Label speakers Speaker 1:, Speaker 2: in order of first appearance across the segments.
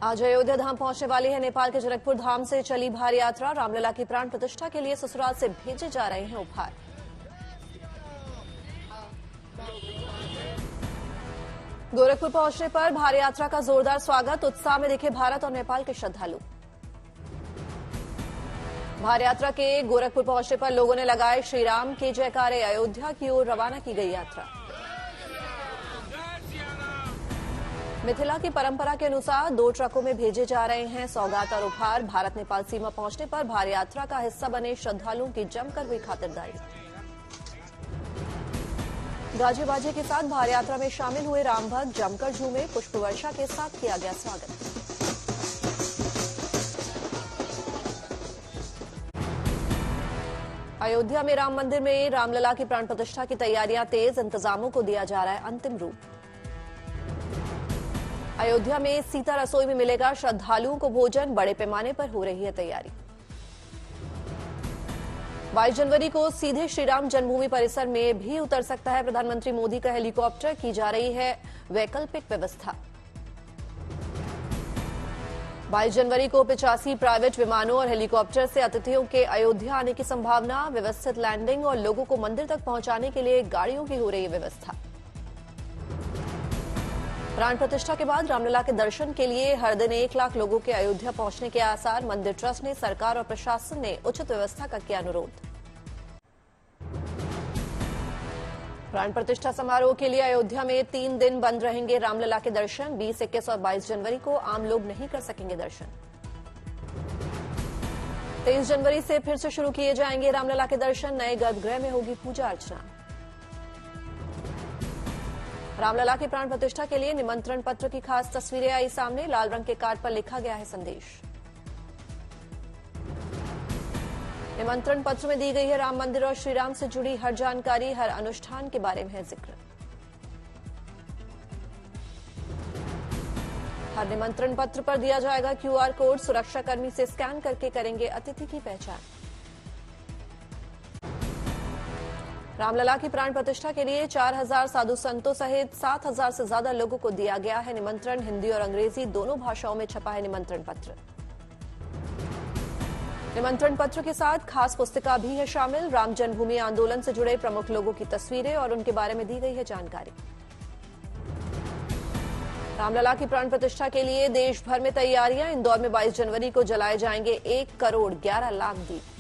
Speaker 1: आज अयोध्या धाम पहुंचने वाली है। नेपाल के जनकपुर धाम से चली भारी यात्रा। रामलला की प्राण प्रतिष्ठा के लिए ससुराल से भेजे जा रहे हैं उपहार। गोरखपुर पहुंचने पर भारी यात्रा का जोरदार स्वागत। उत्साह में दिखे भारत और नेपाल के श्रद्धालु। भारी यात्रा के गोरखपुर पहुंचने पर लोगों ने लगाए श्रीराम के जयकारे। अयोध्या की ओर रवाना की गई यात्रा। मिथिला की परंपरा के अनुसार 2 ट्रकों में भेजे जा रहे हैं सौगात और उपहार। भारत नेपाल सीमा पहुंचने पर भारी यात्रा का हिस्सा बने श्रद्धालुओं की जमकर हुई खातिरदारी। गाजे बाजे के साथ भारी यात्रा में शामिल हुए राम भक्त जमकर झूमे। पुष्प वर्षा के साथ किया गया स्वागत। अयोध्या में राम मंदिर में रामलला की प्राण प्रतिष्ठा की तैयारियां तेज। इंतजामों को दिया जा रहा है अंतिम रूप। अयोध्या में सीता रसोई में मिलेगा श्रद्धालुओं को भोजन। बड़े पैमाने पर हो रही है तैयारी। 22 जनवरी को सीधे श्रीराम जन्मभूमि परिसर में भी उतर सकता है प्रधानमंत्री मोदी का हेलीकॉप्टर। की जा रही है वैकल्पिक व्यवस्था। 22 जनवरी को 85 प्राइवेट विमानों और हेलीकॉप्टर से अतिथियों के अयोध्या आने की संभावना। व्यवस्थित लैंडिंग और लोगों को मंदिर तक पहुंचाने के लिए गाड़ियों की हो रही है व्यवस्था। प्राण प्रतिष्ठा के बाद रामलला के दर्शन के लिए हर दिन 1 लाख लोगों के अयोध्या पहुंचने के आसार। मंदिर ट्रस्ट ने सरकार और प्रशासन ने उचित व्यवस्था का किया अनुरोध। प्राण प्रतिष्ठा समारोह के लिए अयोध्या में 3 दिन बंद रहेंगे रामलला के दर्शन। 20, 21 और 22 जनवरी को आम लोग नहीं कर सकेंगे दर्शन। 23 जनवरी से फिर से शुरू किए जाएंगे रामलला के दर्शन। नए गर्भगृह में होगी पूजा अर्चना। रामलला की प्राण प्रतिष्ठा के लिए निमंत्रण पत्र की खास तस्वीरें आई सामने। लाल रंग के कार्ड पर लिखा गया है संदेश। निमंत्रण पत्र में दी गई है राम मंदिर और श्रीराम से जुड़ी हर जानकारी। हर अनुष्ठान के बारे में है जिक्र। हर निमंत्रण पत्र पर दिया जाएगा QR कोड। सुरक्षाकर्मी से स्कैन करके करेंगे अतिथि की पहचान। रामलला की प्राण प्रतिष्ठा के लिए 4000 साधु संतों सहित 7000 से ज्यादा लोगों को दिया गया है निमंत्रण। हिंदी और अंग्रेजी दोनों भाषाओं में छपा है निमंत्रण पत्र। निमंत्रण पत्र के साथ खास पुस्तिका भी है शामिल। राम जन्मभूमि आंदोलन से जुड़े प्रमुख लोगों की तस्वीरें और उनके बारे में दी गई है जानकारी। रामलला की प्राण प्रतिष्ठा के लिए देश भर में तैयारियां। इंदौर में 22 जनवरी को जलाए जाएंगे 1 करोड़ 11 लाख दीप।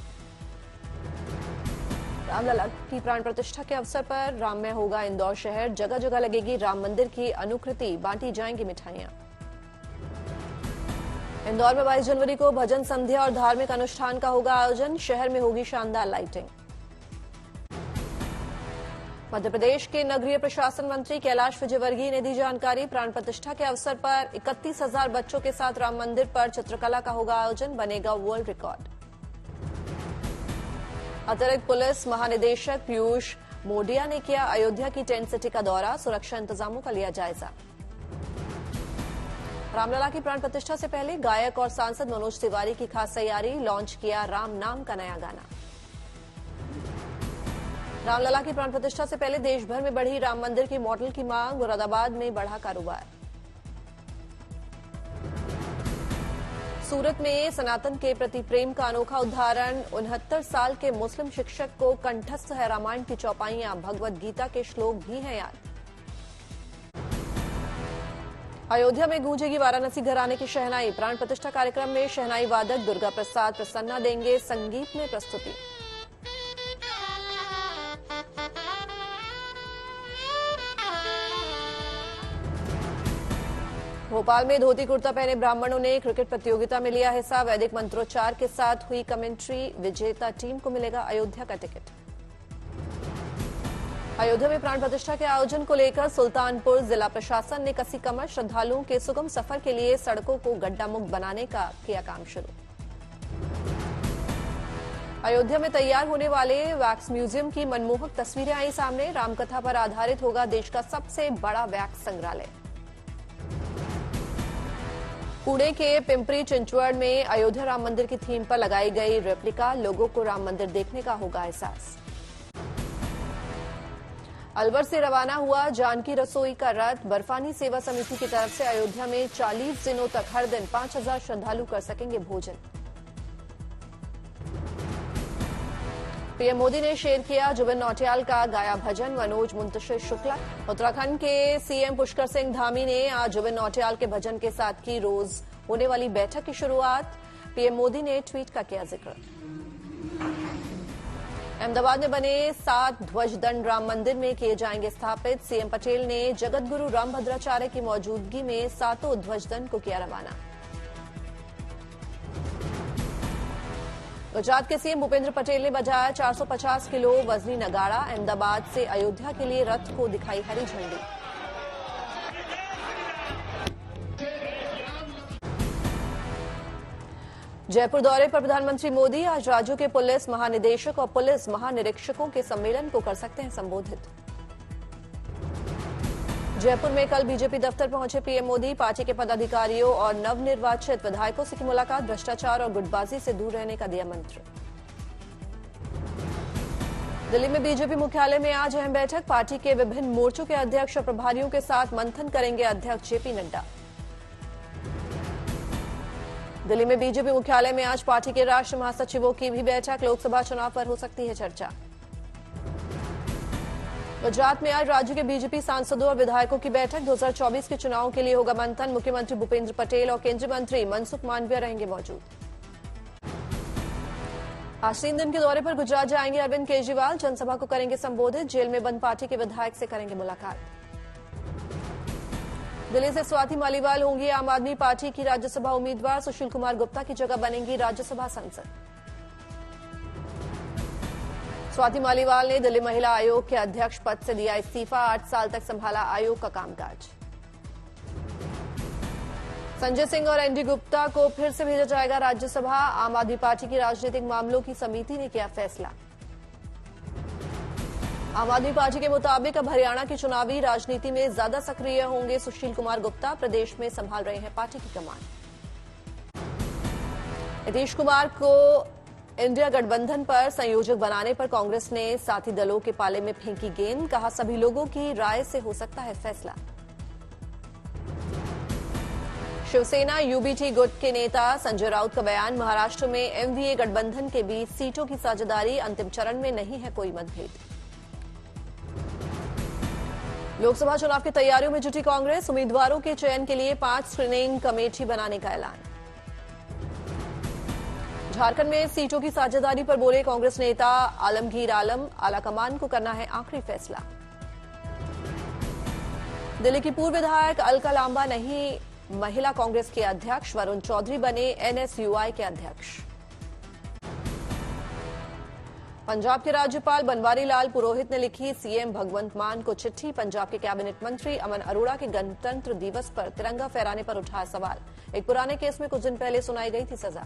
Speaker 1: रामलला की प्राण प्रतिष्ठा के अवसर पर राममय होगा इंदौर शहर। जगह जगह लगेगी राम मंदिर की अनुकृति। बांटी जाएंगी मिठाइयां। इंदौर में 22 जनवरी को भजन संध्या और धार्मिक अनुष्ठान का होगा आयोजन। शहर में होगी शानदार लाइटिंग। मध्य प्रदेश के नगरीय प्रशासन मंत्री कैलाश विजयवर्गीय ने दी जानकारी। प्राण प्रतिष्ठा के अवसर पर 31,000 बच्चों के साथ राम मंदिर पर चित्रकला का होगा आयोजन। बनेगा वर्ल्ड रिकॉर्ड। अतिरिक्त पुलिस महानिदेशक पीयूष मोडिया ने किया अयोध्या की टेंट सिटी का दौरा। सुरक्षा इंतजामों का लिया जायजा। रामलला की प्राण प्रतिष्ठा से पहले गायक और सांसद मनोज तिवारी की खास तैयारी। लॉन्च किया राम नाम का नया गाना। रामलला की प्राण प्रतिष्ठा से पहले देश भर में बढ़ी राम मंदिर की मॉडल की मांग। मुरादाबाद में बढ़ा कारोबार। सूरत में सनातन के प्रति प्रेम का अनोखा उदाहरण। 69 साल के मुस्लिम शिक्षक को कंठस्थ है रामायण की चौपाइयां। भगवद गीता के श्लोक भी हैं याद। अयोध्या में गूंजेगी वाराणसी घराने की शहनाई। प्राण प्रतिष्ठा कार्यक्रम में शहनाई वादक दुर्गा प्रसाद प्रसन्ना देंगे संगीत में प्रस्तुति। भोपाल में धोती कुर्ता पहने ब्राह्मणों ने क्रिकेट प्रतियोगिता में लिया हिस्सा। वैदिक मंत्रोच्चार के साथ हुई कमेंट्री। विजेता टीम को मिलेगा अयोध्या का टिकट। अयोध्या में प्राण प्रतिष्ठा के आयोजन को लेकर सुल्तानपुर जिला प्रशासन ने कसी कमर। श्रद्धालुओं के सुगम सफर के लिए सड़कों को गड्ढा मुक्त बनाने का किया काम शुरू। अयोध्या में तैयार होने वाले वैक्स म्यूजियम की मनमोहक तस्वीरें आई सामने। रामकथा पर आधारित होगा देश का सबसे बड़ा वैक्स संग्रहालय। पुणे के पिंपरी चिंचवड़ में अयोध्या राम मंदिर की थीम पर लगाई गई रेप्लिका। लोगों को राम मंदिर देखने का होगा एहसास। अलवर से रवाना हुआ जानकी रसोई का रथ। बर्फानी सेवा समिति की तरफ से अयोध्या में 40 दिनों तक हर दिन 5000 श्रद्धालु कर सकेंगे भोजन। पीएम मोदी ने शेयर किया जुबिन नौटियाल का गाया भजन। मनोज मुंतशिर शुक्ला। उत्तराखंड के सीएम पुष्कर सिंह धामी ने आज जुबिन नौटियाल के भजन के साथ की रोज होने वाली बैठक की शुरुआत। पीएम मोदी ने ट्वीट का किया जिक्र। अहमदाबाद में बने 7 ध्वज दंड राम मंदिर में किए जाएंगे स्थापित। सीएम पटेल ने जगतगुरु रामभद्राचार्य की मौजूदगी में 7 ध्वज दंड को किया रवाना। गुजरात के सीएम भूपेंद्र पटेल ने बजाया 450 किलो वजनी नगाड़ा। अहमदाबाद से अयोध्या के लिए रथ को दिखाई हरी झंडी। जयपुर दौरे पर प्रधानमंत्री मोदी आज राज्यों के पुलिस महानिदेशक और पुलिस महानिरीक्षकों के सम्मेलन को कर सकते हैं संबोधित। जयपुर में कल बीजेपी दफ्तर पहुंचे पीएम मोदी। पार्टी के पदाधिकारियों और नवनिर्वाचित विधायकों से की मुलाकात। भ्रष्टाचार और गुटबाजी से दूर रहने का दिया मंत्र। दिल्ली में बीजेपी मुख्यालय में आज अहम बैठक। पार्टी के विभिन्न मोर्चों के अध्यक्ष और प्रभारियों के साथ मंथन करेंगे अध्यक्ष जेपी नड्डा। दिल्ली में बीजेपी मुख्यालय में आज पार्टी के राष्ट्रीय महासचिवों की भी बैठक। लोकसभा चुनाव पर हो सकती है चर्चा। गुजरात में आज राज्य के बीजेपी सांसदों और विधायकों की बैठक। 2024 के चुनावों के लिए होगा मंथन। मुख्यमंत्री भूपेंद्र पटेल और केंद्रीय मंत्री मनसुख मांडविया रहेंगे मौजूद। आज 3 दिन के दौरे पर गुजरात जाएंगे अरविंद केजरीवाल। जनसभा को करेंगे संबोधित। जेल में बंद पार्टी के विधायक से करेंगे मुलाकात। दिल्ली से स्वाति मालीवाल होंगी आम आदमी पार्टी की राज्यसभा उम्मीदवार। सुशील कुमार गुप्ता की जगह बनेंगी राज्यसभा सांसद। स्वाति मालीवाल ने दिल्ली महिला आयोग के अध्यक्ष पद से दिया इस्तीफा। 8 साल तक संभाला आयोग का कामकाज। संजय सिंह और एनडी गुप्ता को फिर से भेजा जाएगा राज्यसभा। आम आदमी पार्टी की राजनीतिक मामलों की समिति ने किया फैसला। आम आदमी पार्टी के मुताबिक अब हरियाणा की चुनावी राजनीति में ज्यादा सक्रिय होंगे सुशील कुमार गुप्ता। प्रदेश में संभाल रहे हैं पार्टी की कमान। नीतीश कुमार को इंडिया गठबंधन पर संयोजक बनाने पर कांग्रेस ने साथी दलों के पाले में फेंकी गेंद। कहा सभी लोगों की राय से हो सकता है फैसला। शिवसेना यूबीटी गुट के नेता संजय राउत का बयान। महाराष्ट्र में एमवीए गठबंधन के बीच सीटों की साझेदारी। अंतिम चरण में नहीं है कोई मतभेद। लोकसभा चुनाव की तैयारियों में जुटी कांग्रेस। उम्मीदवारों के चयन के लिए 5 स्क्रीनिंग कमेटी बनाने का ऐलान। झारखंड में सीटों की साझेदारी पर बोले कांग्रेस नेता आलमगीर आलम। आलाकमान को करना है आखिरी फैसला। दिल्ली की पूर्व विधायक अलका लांबा नहीं महिला कांग्रेस के अध्यक्ष। वरुण चौधरी बने एनएसयूआई के अध्यक्ष। पंजाब के राज्यपाल बनवारी लाल पुरोहित ने लिखी सीएम भगवंत मान को चिट्ठी। पंजाब के कैबिनेट मंत्री अमन अरोड़ा के गणतंत्र दिवस पर तिरंगा फहराने पर उठाया सवाल। एक पुराने केस में कुछ दिन पहले सुनाई गई थी सजा।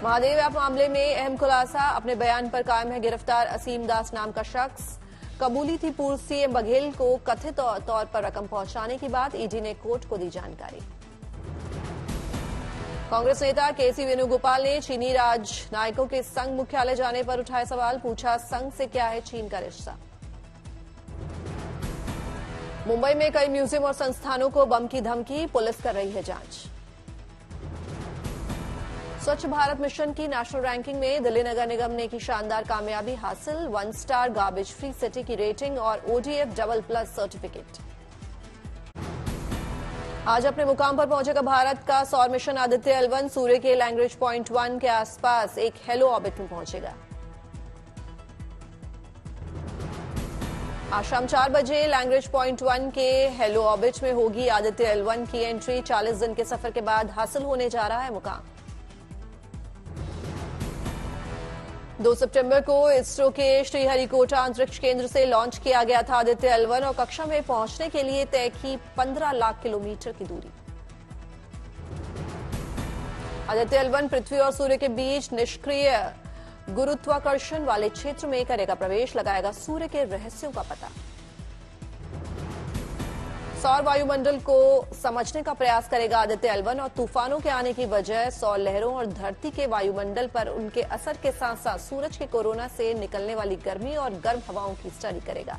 Speaker 1: महादेव ऐप मामले में अहम खुलासा। अपने बयान पर कायम है गिरफ्तार असीम दास नाम का शख्स। कबूली थी पूर्व सीएम बघेल को कथित तौर पर रकम पहुंचाने की बात। ईडी ने कोर्ट को दी जानकारी। कांग्रेस नेता केसी वेणुगोपाल ने चीनी राजनायकों के संघ मुख्यालय जाने पर उठाए सवाल। पूछा संघ से क्या है चीन का रिश्ता। मुंबई में कई म्यूजियम और संस्थानों को बम की धमकी। पुलिस कर रही है जांच। स्वच्छ भारत मिशन की नेशनल रैंकिंग में दिल्ली नगर निगम ने की शानदार कामयाबी हासिल। 1 स्टार गार्बेज फ्री सिटी की रेटिंग और ओडीएफ डबल प्लस सर्टिफिकेट। आज अपने मुकाम पर पहुंचेगा भारत का सौर मिशन आदित्य L1। सूर्य के लैग्रेंज पॉइंट 1 के आसपास एक हेलो ऑर्बिट में पहुंचेगा। आज शाम 4 बजे लैग्रेंज पॉइंट 1 के हेलो ऑर्बिट में होगी आदित्य L1 की एंट्री। 40 दिन के सफर के बाद हासिल होने जा रहा है मुकाम। 2 सितंबर को इसरो के श्रीहरिकोटा अंतरिक्ष केंद्र से लॉन्च किया गया था आदित्य L1 और कक्षा में पहुंचने के लिए तय की 15 लाख किलोमीटर की दूरी। आदित्य L1 पृथ्वी और सूर्य के बीच निष्क्रिय गुरुत्वाकर्षण वाले क्षेत्र में करेगा प्रवेश। लगाएगा सूर्य के रहस्यों का पता। सौर वायुमंडल को समझने का प्रयास करेगा आदित्य एल1 और तूफानों के आने की वजह सौर लहरों और धरती के वायुमंडल पर उनके असर के साथ साथ सूरज के कोरोना से निकलने वाली गर्मी और गर्म हवाओं की स्टडी करेगा।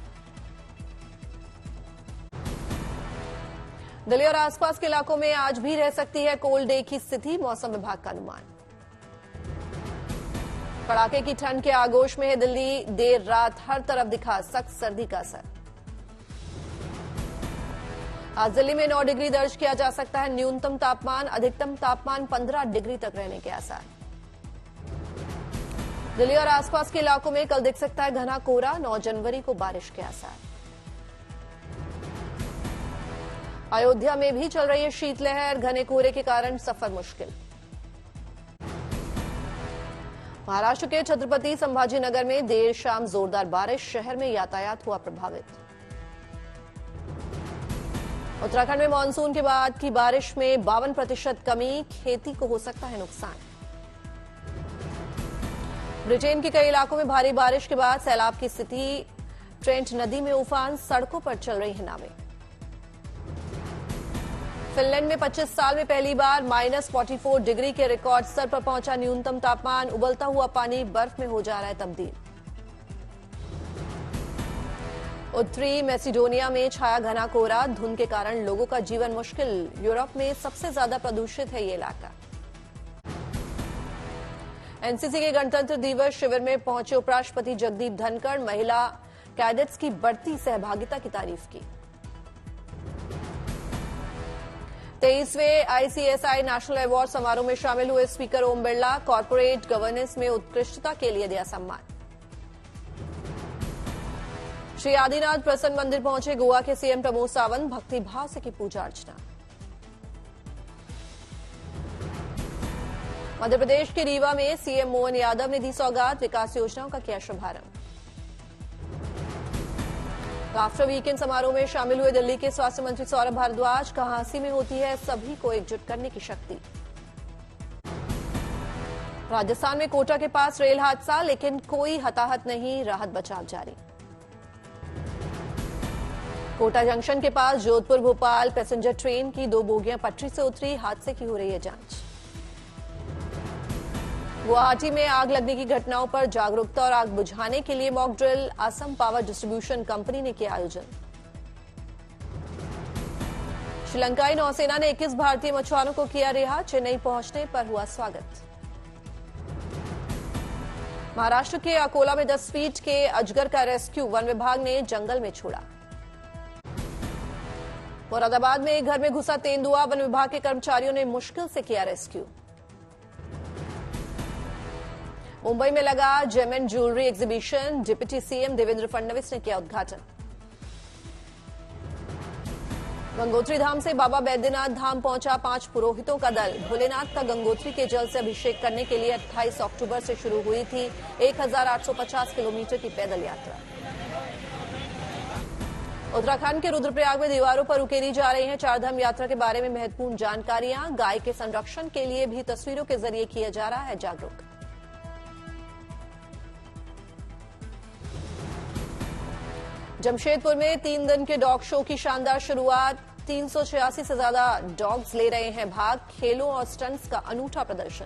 Speaker 1: दिल्ली और आसपास के इलाकों में आज भी रह सकती है कोल्ड डे की स्थिति, मौसम विभाग का अनुमान। कड़ाके की ठंड के आगोश में है दिल्ली, देर रात हर तरफ दिखा सख्त सर्दी का असर। आज दिल्ली में 9 डिग्री दर्ज किया जा सकता है न्यूनतम तापमान, अधिकतम तापमान 15 डिग्री तक रहने के आसार। दिल्ली और आसपास के इलाकों में कल दिख सकता है घना कोहरा, 9 जनवरी को बारिश के आसार। अयोध्या में भी चल रही है शीतलहर, घने कोहरे के कारण सफर मुश्किल। महाराष्ट्र के छत्रपति संभाजीनगर में देर शाम जोरदार बारिश, शहर में यातायात हुआ प्रभावित। उत्तराखंड में मानसून के बाद की बारिश में 52% कमी, खेती को हो सकता है नुकसान। ब्रिटेन के कई इलाकों में भारी बारिश के बाद सैलाब की स्थिति, ट्रेंट नदी में उफान, सड़कों पर चल रही हैं नावें। फिनलैंड में 25 साल में पहली बार -44 डिग्री के रिकॉर्ड स्तर पर पहुंचा न्यूनतम तापमान, उबलता हुआ पानी बर्फ में हो जा रहा है तब्दील। उत्तरी मैसिडोनिया में छाया घना कोहरा, धुंध के कारण लोगों का जीवन मुश्किल। यूरोप में सबसे ज्यादा प्रदूषित है ये इलाका। एनसीसी के गणतंत्र दिवस शिविर में पहुंचे उपराष्ट्रपति जगदीप धनखड़, महिला कैडेट्स की बढ़ती सहभागिता की तारीफ की। 23वें आईसीएसआई नेशनल अवार्ड समारोह में शामिल हुए speaker Om Birla, corporate governance में उत्कृष्टता के लिए दिया सम्मान। श्री आदिनाथ प्रसन्न मंदिर पहुंचे गोवा के सीएम प्रमोद सावंत, भक्ति भाव से की पूजा अर्चना। मध्य प्रदेश के रीवा में सीएम मोहन यादव ने दी सौगात, विकास योजनाओं का किया शुभारंभ। आफ्टर वीकेंड समारोह में शामिल हुए दिल्ली के स्वास्थ्य मंत्री सौरभ भारद्वाज, कहा हंसी में होती है सभी को एकजुट करने की शक्ति। राजस्थान में कोटा के पास रेल हादसा, लेकिन कोई हताहत नहीं, राहत बचाव जारी। कोटा जंक्शन के पास जोधपुर भोपाल पैसेंजर ट्रेन की 2 बोगियां पटरी से उतरी, हादसे की हो रही है जांच। गुवाहाटी में आग लगने की घटनाओं पर जागरूकता और आग बुझाने के लिए mock drill, Assam power distribution company ने किया आयोजन। श्रीलंकाई नौसेना ने 21 भारतीय मछुआरों को किया रिहा, चेन्नई पहुंचने पर हुआ स्वागत। महाराष्ट्र के अकोला में 10 फीट के अजगर का रेस्क्यू, वन विभाग ने जंगल में छोड़ा। मुरादाबाद में एक घर में घुसा तेंदुआ, वन विभाग के कर्मचारियों ने मुश्किल से किया रेस्क्यू। मुंबई में लगा gem jewellery exhibition, deputy CM Devendra Fadnavis ने किया उद्घाटन। गंगोत्री धाम से बाबा बैद्यनाथ धाम पहुंचा 5 पुरोहितों का दल। भोलेनाथ का गंगोत्री के जल से अभिषेक करने के लिए 28 अक्टूबर से शुरू हुई थी 1850 किलोमीटर की पैदल यात्रा। उत्तराखंड के रुद्रप्रयाग में दीवारों पर उकेरी जा रही हैं चारधाम यात्रा के बारे में महत्वपूर्ण जानकारियां, गाय के संरक्षण के लिए भी तस्वीरों के जरिए किया जा रहा है जागरूक। जमशेदपुर में 3 दिन के डॉग शो की शानदार शुरुआत, 386 से ज्यादा डॉग्स ले रहे हैं भाग, खेलों और स्टंट्स का अनूठा प्रदर्शन।